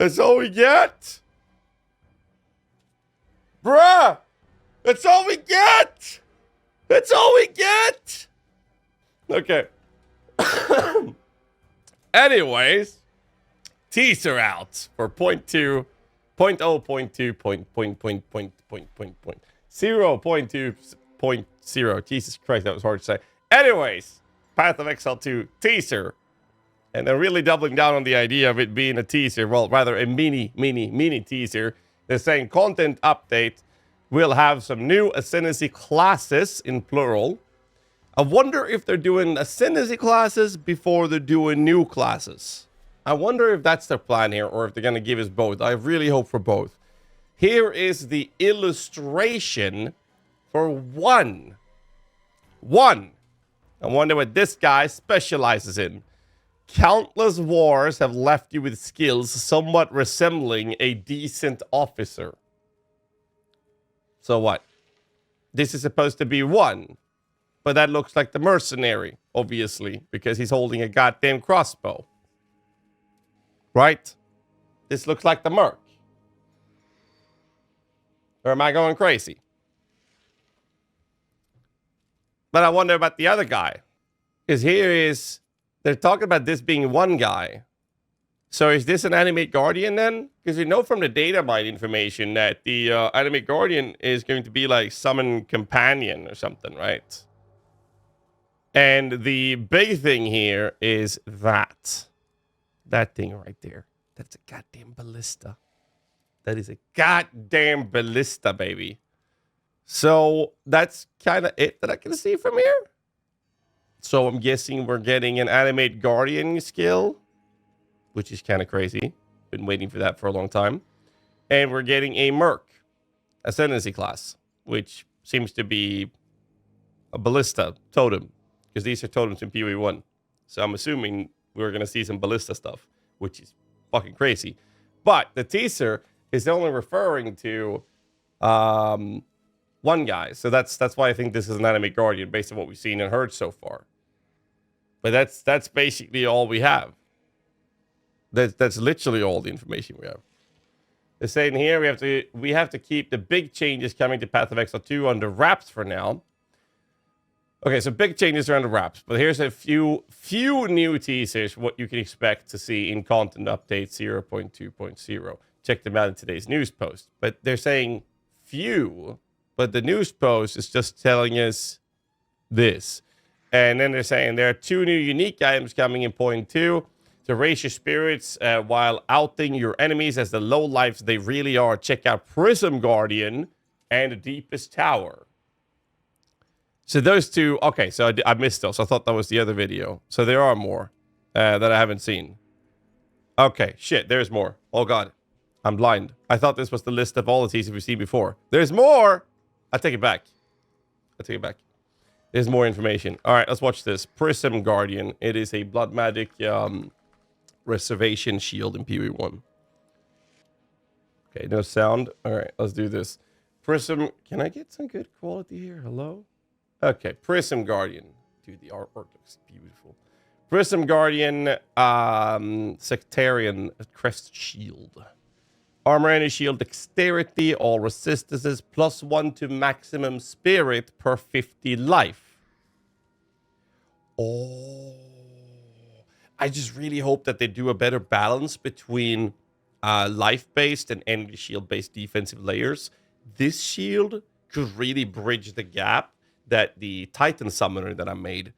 That's all we get? Bruh! That's all we get! That's all we get! Okay. Anyways, teaser out for 0.2, 0.2.0.0. Jesus Christ, that was hard to say. Anyways, Path of Exile 2 teaser. And they're really doubling down on the idea of it being a teaser. Well, rather a mini teaser. They're saying content update will have some new Ascendancy classes in plural. I wonder if they're doing Ascendancy classes before they're doing new classes. I wonder if that's their plan here, or if they're going to give us both. I really hope for both. Here is the illustration for one. I wonder what this guy specializes in. Countless wars have left you with skills somewhat resembling a decent officer. So what? This is supposed to be one. But that looks like the mercenary, obviously, because he's holding a goddamn crossbow. Right? This looks like the merc. Or am I going crazy? But I wonder about the other guy. Because here is... They're talking about this being one guy. So is this an Animate Guardian then? Because we know from the data mine information that the Animate Guardian is going to be like Summon Companion or something, right? And the big thing here is that. That thing right there. That's a goddamn ballista. That is a goddamn ballista, baby. So that's kind of it that I can see from here. So I'm guessing we're getting an Animate Guardian skill, which is kind of crazy. Been waiting for that for a long time. And we're getting a Merc Ascendancy class, which seems to be a ballista totem, because these are totems in PoE1. So I'm assuming we're going to see some ballista stuff, which is fucking crazy. But the teaser is only referring to one guy. So that's why I think this is an Animate Guardian based on what we've seen and heard so far. But that's basically all we have. That's literally all the information we have. They're saying here we have to keep the big changes coming to Path of Exile 2 under wraps for now. Okay, so big changes are under wraps, but here's a few new teasers what you can expect to see in content update 0.2.0. Check them out in today's news post. But they're saying few, but the news post is just telling us this. And then they're saying there are 2 new unique items coming in 0.2 to raise your spirits while outing your enemies as the low lives they really are. Check out Prism Guardian and the Deepest Tower. So those 2, okay, so I missed those. I thought that was the other video. So there are more that I haven't seen. Okay, shit, there's more. Oh god, I'm blind. I thought this was the list of all the teasers we've seen before. There's more! I take it back. There's more information. All right, let's watch this. Prism Guardian. It is a Blood Magic reservation shield in PoE1. Okay, no sound. All right, let's do this. Prism. Can I get some good quality here? Hello? Okay, Prism Guardian. Dude, the artwork looks beautiful. Prism Guardian Sectarian Crest Shield. Armor and shield dexterity, all resistances, +1 to maximum spirit per 50 life. Oh. I just really hope that they do a better balance between life-based and energy shield-based defensive layers. This shield could really bridge the gap that the Titan Summoner that I made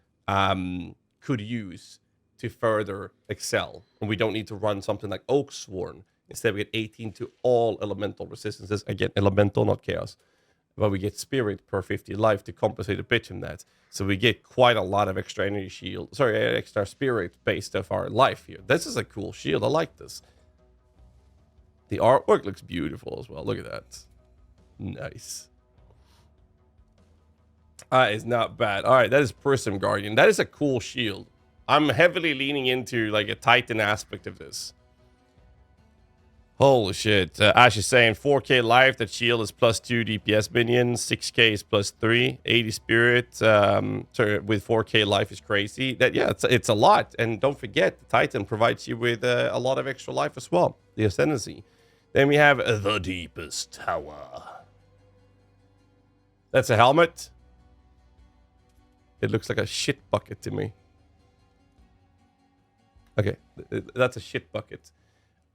could use to further excel. And we don't need to run something like Oaksworn. Instead, we get 18 to all elemental resistances. Again, elemental, not chaos. But we get spirit per 50 life to compensate a bit from that. So we get quite a lot of extra energy shield. Sorry, extra spirit based off our life here. This is a cool shield. I like this. The artwork looks beautiful as well. Look at that. Nice. That is not bad. All right, that is Prism Guardian. That is a cool shield. I'm heavily leaning into like a Titan aspect of this. Holy shit. Ash is saying 4k life, that shield is +2 DPS minions, 6k is +3, 80 spirit with 4k life is crazy. That yeah, it's a lot. And don't forget, the Titan provides you with a lot of extra life as well, the Ascendancy. Then we have the Deepest Tower. That's a helmet. It looks like a shit bucket to me. Okay, that's a shit bucket.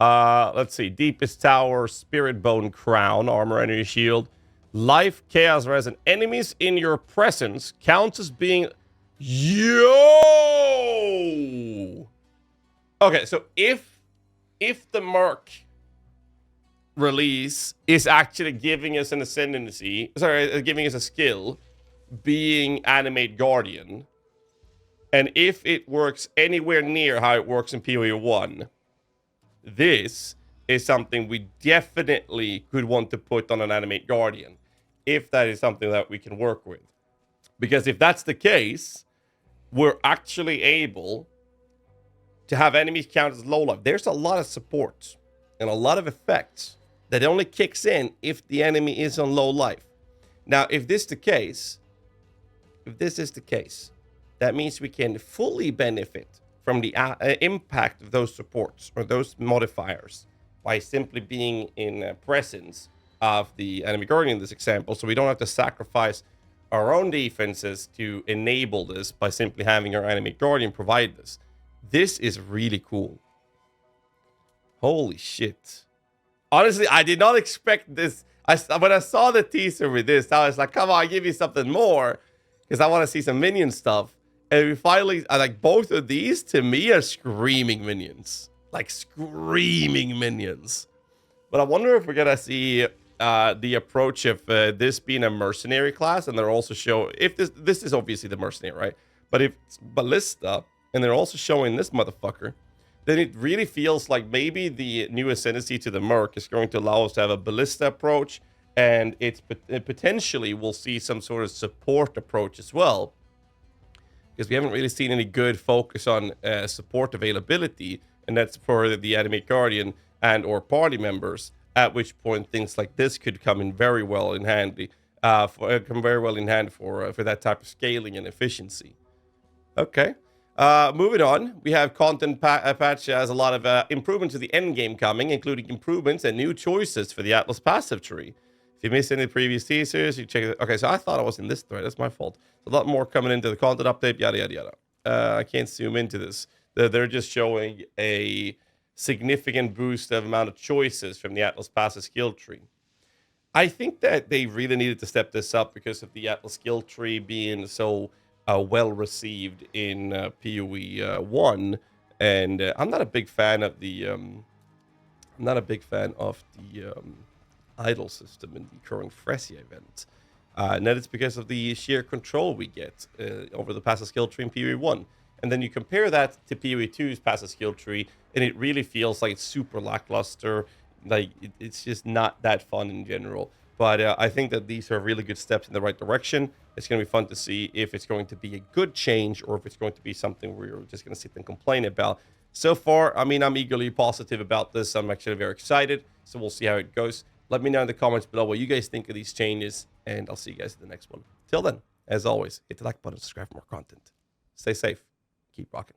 Let's see. Deepest Tower, Spirit Bone Crown, Armor Energy Shield. Life, Chaos Resin. Enemies in your presence counts as being... Yo! Okay, so if the Merc release is actually giving us an Ascendancy... Sorry, giving us a skill, being Animate Guardian, and if it works anywhere near how it works in PoE 1... This is something we definitely could want to put on an Animate Guardian, if that is something that we can work with. Because if that's the case, we're actually able to have enemies count as low life. There's a lot of support and a lot of effects that only kicks in if the enemy is on low life. Now, if this is the case, that means we can fully benefit from the impact of those supports or those modifiers by simply being in presence of the enemy guardian in this example. So we don't have to sacrifice our own defenses to enable this by simply having our enemy guardian provide this. This is really cool. Holy shit. Honestly, I did not expect this. When I saw the teaser with this, I was like, come on, give me something more, because I want to see some minion stuff. And we finally, like, both of these to me are screaming minions. Like, screaming minions. But I wonder if we're going to see the approach of this being a mercenary class. And they're also showing, if this is obviously the mercenary, right? But if it's Ballista, and they're also showing this motherfucker, then it really feels like maybe the new Ascendancy to the Merc is going to allow us to have a Ballista approach. And it potentially will see some sort of support approach as well. Because we haven't really seen any good focus on support availability, and that's for the Animate Guardian and or party members. At which point things like this could come in very well in handy, for that type of scaling and efficiency. Okay, moving on, we have content patch has a lot of improvements to the endgame coming, including improvements and new choices for the Atlas passive tree. If you missed any previous teasers, you check it. Okay, so I thought I was in this thread. That's my fault. A lot more coming into the content update, yada, yada, yada. I can't zoom into this. They're just showing a significant boost of amount of choices from the Atlas passive skill tree. I think that they really needed to step this up because of the Atlas skill tree being so well received in PoE 1. And I'm not a big fan of the... idle system in the current Fresia event. And that is because of the sheer control we get over the passive skill tree in PoE 1. And then you compare that to PoE 2's passive skill tree, and it really feels like it's super lackluster. Like, it's just not that fun in general. But I think that these are really good steps in the right direction. It's going to be fun to see if it's going to be a good change or if it's going to be something we're just going to sit and complain about. So far, I mean, I'm eagerly positive about this. I'm actually very excited. So we'll see how it goes. Let me know in the comments below what you guys think of these changes, and I'll see you guys in the next one. Till then, as always, hit the like button, subscribe for more content. Stay safe. Keep rocking.